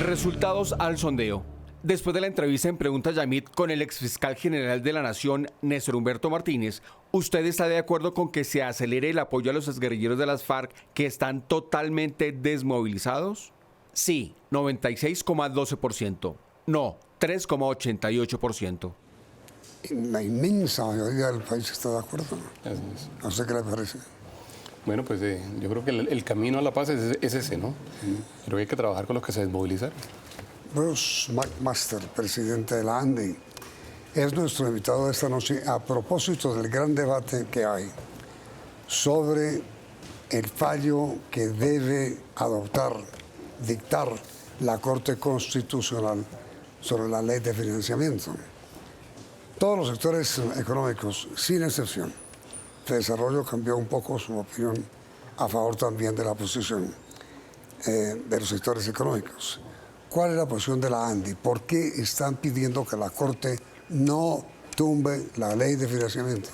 Resultados al sondeo. Después de la entrevista en Pregunta Yamit con el exfiscal general de la Nación, Néstor Humberto Martínez, ¿usted está de acuerdo con que se acelere el apoyo a los exguerrilleros de las FARC que están totalmente desmovilizados? Sí, 96,12%. No, 3,88%. La inmensa mayoría del país está de acuerdo. Así es. ¿A usted qué le parece? Bueno, pues yo creo que el camino a la paz es ese, ¿no? Creo que hay que trabajar con los que se desmovilizaron. Bruce McMaster, presidente de la ANDI, es nuestro invitado de esta noche a propósito del gran debate que hay sobre el fallo que debe dictar la Corte Constitucional sobre la ley de financiamiento. Todos los sectores económicos, sin excepción, de desarrollo cambió un poco su opinión a favor también de la posición de los sectores económicos. ¿Cuál es la posición de la ANDI? ¿Por qué están pidiendo que la Corte no tumbe la ley de financiamiento?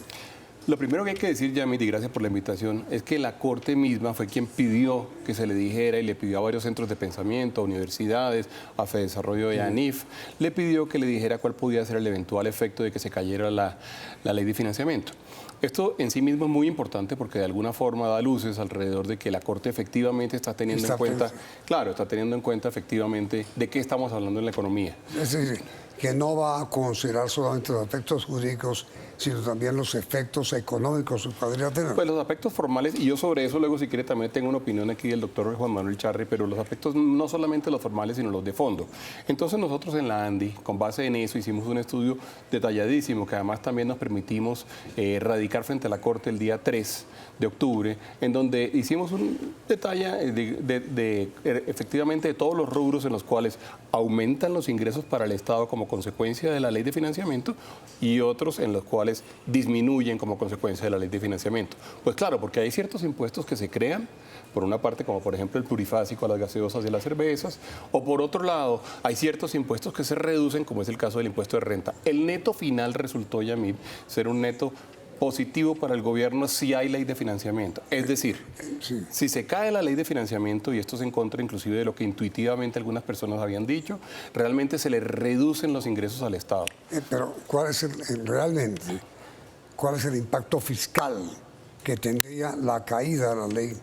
Lo primero que hay que decir, Yamit, y gracias por la invitación, es que la Corte misma fue quien pidió que se le dijera y le pidió a varios centros de pensamiento, a universidades, a FEDesarrollo y a ANIF, le pidió que le dijera cuál podía ser el eventual efecto de que se cayera la ley de financiamiento. Esto en sí mismo es muy importante porque de alguna forma da luces alrededor de que la Corte efectivamente está teniendo en cuenta, claro, está teniendo en cuenta efectivamente de qué estamos hablando en la economía. Es decir, que no va a considerar solamente los aspectos jurídicos, sino también los efectos económicos que podría tener. Pues los aspectos formales, y yo sobre eso luego si quiere también tengo una opinión aquí del doctor Juan Manuel Charri, pero los aspectos no solamente los formales, sino los de fondo. Entonces nosotros en la ANDI, con base en eso, hicimos un estudio detalladísimo, que además también nos permitimos radicar frente a la Corte el día 3 de octubre, en donde hicimos un detalle efectivamente de todos los rubros en los cuales aumentan los ingresos para el Estado como consecuencia de la ley de financiamiento y otros en los cuales disminuyen como consecuencia de la ley de financiamiento. Pues claro, porque hay ciertos impuestos que se crean, por una parte como por ejemplo el plurifásico a las gaseosas y a las cervezas, o por otro lado hay ciertos impuestos que se reducen, como es el caso del impuesto de renta. El neto final resultó, Yamit, ser un neto positivo para el gobierno si hay ley de financiamiento. Es decir, si se cae la ley de financiamiento, y esto es en contra inclusive de lo que intuitivamente algunas personas habían dicho, realmente se le reducen los ingresos al Estado. Pero ¿cuál es realmente cuál es el impacto fiscal que tendría la caída de la ley?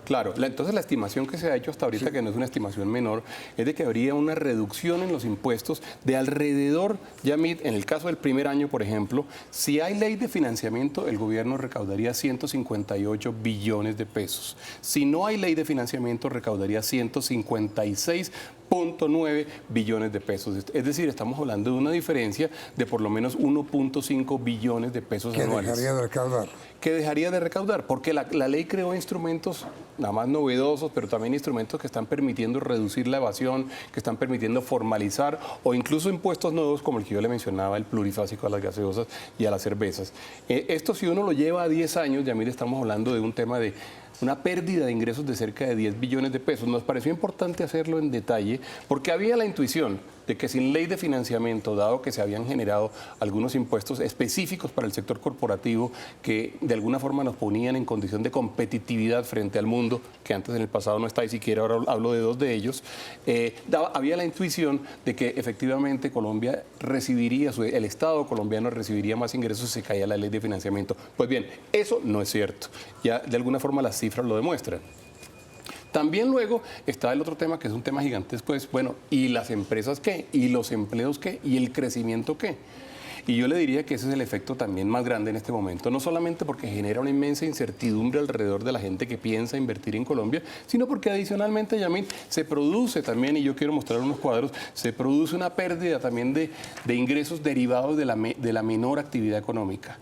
Claro, entonces la estimación que se ha hecho hasta ahorita, que no es una estimación menor, es de que habría una reducción en los impuestos de alrededor, Yamit, en el caso del primer año, por ejemplo, si hay ley de financiamiento, el gobierno recaudaría 158 billones de pesos. Si no hay ley de financiamiento, recaudaría 156,9 billones de pesos. Es decir, estamos hablando de una diferencia de por lo menos 1,5 billones de pesos anuales. ¿Que dejaría de recaudar? Que dejaría de recaudar, porque la ley creó instrumentos nada más novedosos, pero también instrumentos que están permitiendo reducir la evasión, que están permitiendo formalizar, o incluso impuestos nuevos como el que yo le mencionaba, el plurifásico a las gaseosas y a las cervezas. Esto, si uno lo lleva a 10 años, ya mire, estamos hablando de un tema de una pérdida de ingresos de cerca de 10 billones de pesos. Nos pareció importante hacerlo en detalle porque había la intuición de que sin ley de financiamiento, dado que se habían generado algunos impuestos específicos para el sector corporativo que de alguna forma nos ponían en condición de competitividad frente al mundo, que antes en el pasado no está, y siquiera ahora hablo de dos de ellos, había la intuición de que efectivamente Colombia recibiría, el Estado colombiano recibiría más ingresos si se caía la ley de financiamiento. Pues bien, eso no es cierto. Ya de alguna forma las cifras lo demuestran. También luego está el otro tema, que es un tema gigantesco, pues, bueno, ¿y las empresas qué? ¿Y los empleos qué? ¿Y el crecimiento qué? Y yo le diría que ese es el efecto también más grande en este momento, no solamente porque genera una inmensa incertidumbre alrededor de la gente que piensa invertir en Colombia, sino porque adicionalmente, Yamil, se produce también, y yo quiero mostrar unos cuadros, se produce una pérdida también de ingresos derivados de la menor actividad económica.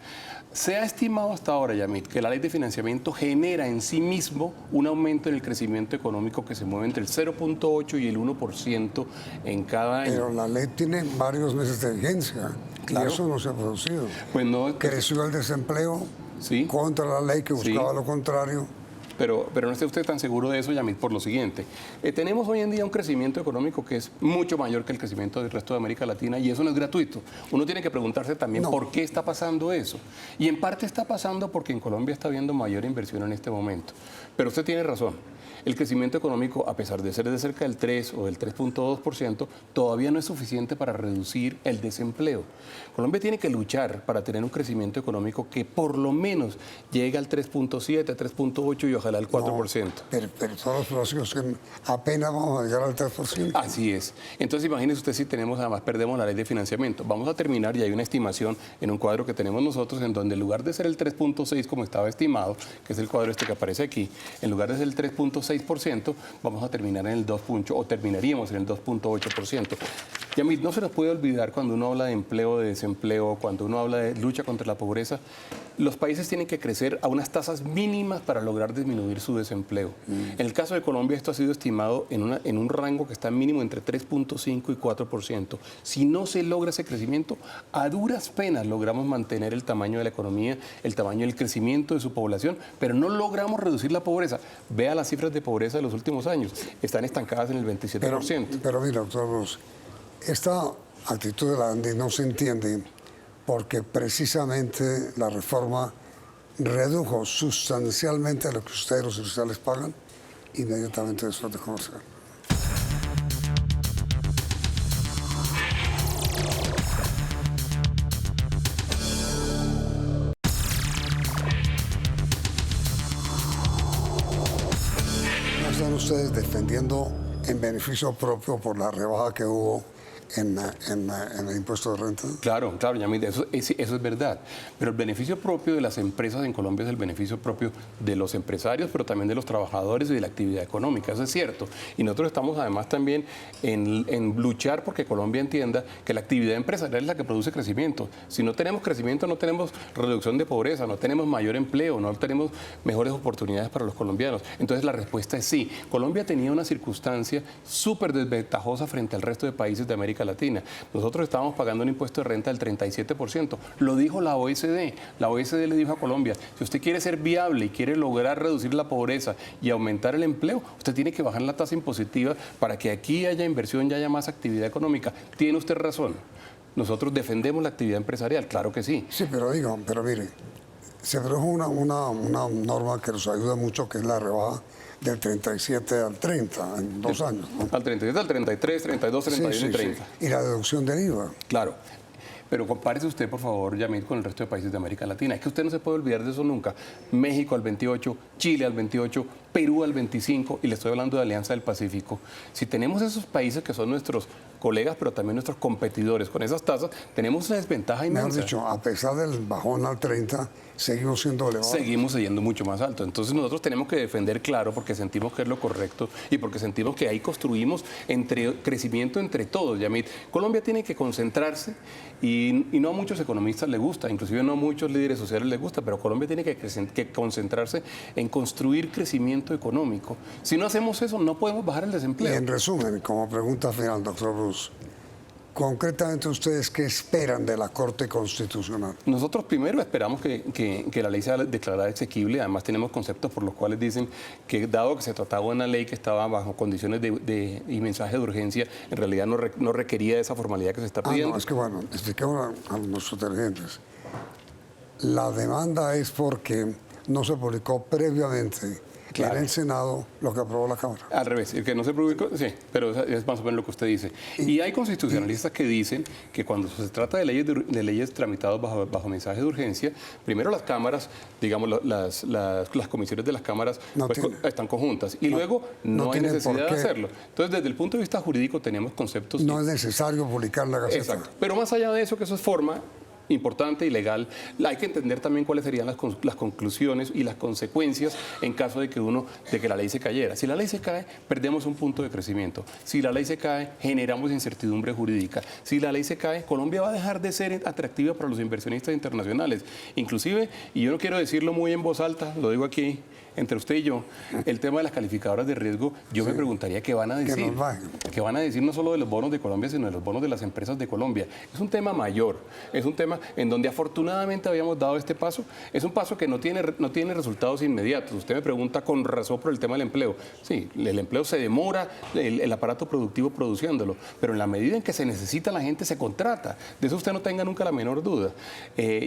Se ha estimado hasta ahora, Yamit, que la ley de financiamiento genera en sí mismo un aumento en el crecimiento económico que se mueve entre el 0,8 y el 1% en cada año. Pero la ley tiene varios meses de vigencia, claro, y eso no se ha producido. Pues no, creció el desempleo, ¿sí?, contra la ley que buscaba, ¿sí?, lo contrario. pero no esté usted tan seguro de eso, Yamit, por lo siguiente. Tenemos hoy en día un crecimiento económico que es mucho mayor que el crecimiento del resto de América Latina y eso no es gratuito. Uno tiene que preguntarse también por qué está pasando eso. Y en parte está pasando porque en Colombia está habiendo mayor inversión en este momento. Pero usted tiene razón. El crecimiento económico, a pesar de ser de cerca del 3 o del 3.2%, todavía no es suficiente para reducir el desempleo. Colombia tiene que luchar para tener un crecimiento económico que por lo menos llegue al 3.7, 3.8 y ojalá al 4%. No, pero todos los próximos que apenas vamos a llegar al 3%. Así es. Entonces imagínese usted si tenemos, además perdemos la ley de financiamiento. Vamos a terminar y hay una estimación en un cuadro que tenemos nosotros en donde en lugar de ser el 3.6 como estaba estimado, que es el cuadro este que aparece aquí, en lugar de ser el 3.6%, vamos a terminar en el 2.8 o terminaríamos en el 2.8%. Yamit, no se nos puede olvidar cuando uno habla de empleo, de desempleo, cuando uno habla de lucha contra la pobreza, los países tienen que crecer a unas tasas mínimas para lograr disminuir su desempleo. En el caso de Colombia esto ha sido estimado en un rango que está mínimo entre 3.5 y 4%. Si no se logra ese crecimiento, a duras penas logramos mantener el tamaño de la economía, el tamaño del crecimiento de su población, pero no logramos reducir la pobreza. Vea las cifras de pobreza de los últimos años, están estancadas en el 27%. Pero mira, doctor Ruz, esta actitud de la ANDI no se entiende porque precisamente la reforma redujo sustancialmente lo que ustedes los industriales pagan inmediatamente después de conocer. ¿No están ustedes defendiendo en beneficio propio por la rebaja que hubo en el impuesto de renta? Claro, Yamit, eso es verdad. Pero el beneficio propio de las empresas en Colombia es el beneficio propio de los empresarios, pero también de los trabajadores y de la actividad económica, eso es cierto. Y nosotros estamos además también en luchar porque Colombia entienda que la actividad empresarial es la que produce crecimiento. Si no tenemos crecimiento, no tenemos reducción de pobreza, no tenemos mayor empleo, no tenemos mejores oportunidades para los colombianos. Entonces la respuesta es sí. Colombia tenía una circunstancia súper desventajosa frente al resto de países de América Latina. Nosotros estábamos pagando un impuesto de renta del 37%. Lo dijo la OECD. La OECD le dijo a Colombia, si usted quiere ser viable y quiere lograr reducir la pobreza y aumentar el empleo, usted tiene que bajar la tasa impositiva para que aquí haya inversión y haya más actividad económica. Tiene usted razón. Nosotros defendemos la actividad empresarial, claro que sí. Sí, pero mire, se produjo una norma que nos ayuda mucho, que es la rebaja del 37 al 30 en 2 años, ¿no? Al 37, al 33, 32, 31 y 30. Sí. Y la deducción del IVA. Claro. Pero compárese usted, por favor, Yamit, con el resto de países de América Latina. Es que usted no se puede olvidar de eso nunca. México al 28, Chile al 28, Perú al 25, y le estoy hablando de Alianza del Pacífico. Si tenemos esos países que son nuestros colegas, pero también nuestros competidores con esas tasas, tenemos una desventaja inmensa. Mejor dicho, a pesar del bajón al 30, seguimos siendo elevados. Seguimos yendo mucho más alto. Entonces nosotros tenemos que defender claro porque sentimos que es lo correcto y porque sentimos que ahí construimos crecimiento entre todos, Yamit. Colombia tiene que concentrarse y no a muchos economistas les gusta, inclusive no a muchos líderes sociales les gusta, pero Colombia tiene que concentrarse en construir crecimiento económico. Si no hacemos eso, no podemos bajar el desempleo. Y en resumen, como pregunta final, doctor Ruz, concretamente, ¿ustedes qué esperan de la Corte Constitucional? Nosotros primero esperamos que la ley sea declarada exequible. Además tenemos conceptos por los cuales dicen que dado que se trataba de una ley que estaba bajo condiciones y mensaje de urgencia, en realidad no requería de esa formalidad que se está pidiendo. No, es que bueno, expliquemos a nuestros televidentes. La demanda es porque no se publicó previamente en el Senado lo que aprobó la Cámara. Al revés, el que no se publicó, sí, pero es más o menos lo que usted dice. Y hay constitucionalistas que dicen que cuando se trata de leyes tramitadas bajo mensaje de urgencia, primero las cámaras, digamos, las comisiones de las cámaras están conjuntas y luego no hay necesidad de hacerlo. Entonces, desde el punto de vista jurídico tenemos conceptos... No es necesario publicar la Gaceta. Exacto. Pero más allá de eso, que eso es forma importante y legal, hay que entender también cuáles serían las conclusiones y las consecuencias en caso de que la ley se cayera. Si la ley se cae, perdemos un punto de crecimiento. Si la ley se cae, generamos incertidumbre jurídica. Si la ley se cae, Colombia va a dejar de ser atractiva para los inversionistas internacionales. Inclusive, y yo no quiero decirlo muy en voz alta, lo digo aquí entre usted y yo, el tema de las calificadoras de riesgo, yo me preguntaría qué van a decir. Que nos bajen. ¿Qué van a decir no solo de los bonos de Colombia, sino de los bonos de las empresas de Colombia? Es un tema mayor, es un tema en donde afortunadamente habíamos dado este paso. Es un paso que no tiene resultados inmediatos. Usted me pregunta con razón por el tema del empleo. Sí, el empleo se demora, el aparato productivo produciéndolo, pero en la medida en que se necesita la gente se contrata. De eso usted no tenga nunca la menor duda.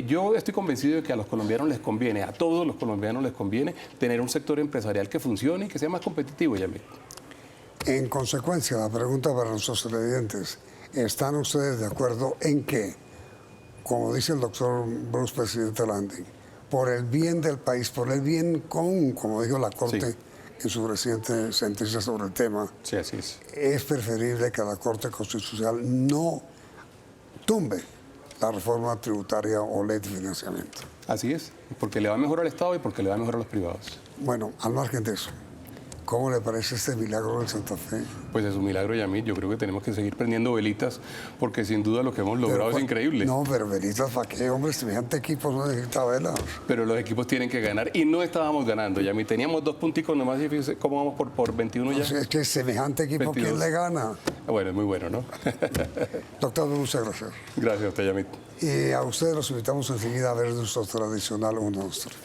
Yo estoy convencido de que a los colombianos les conviene, a todos los colombianos les conviene tener un sector empresarial que funcione y que sea más competitivo, Yamil. En consecuencia, la pregunta para nuestros televidentes, ¿están ustedes de acuerdo en que, como dice el doctor Bruce, presidente Landing, por el bien del país, por el bien común, como dijo la Corte en su reciente sentencia sobre el tema, sí, así es preferible que la Corte Constitucional no tumbe la reforma tributaria o ley de financiamiento? Así es, porque le va mejor al Estado y porque le va mejor a los privados. Bueno, al margen de eso, ¿cómo le parece este milagro del Santa Fe? Pues es un milagro, Yamil. Yo creo que tenemos que seguir prendiendo velitas porque sin duda lo que hemos logrado es increíble. No, pero velitas, ¿para qué? Hombre, semejante equipo no necesita velas. Pero los equipos tienen que ganar y no estábamos ganando, Yamil. Teníamos 2 punticos nomás y fíjese cómo vamos por 21 ya. Es que semejante equipo, 22. ¿Quién le gana? Bueno, es muy bueno, ¿no? Doctor, muchas gracias. Gracias a usted, Yamil. Y a ustedes los invitamos enseguida a ver nuestro tradicional 1, 2, 3.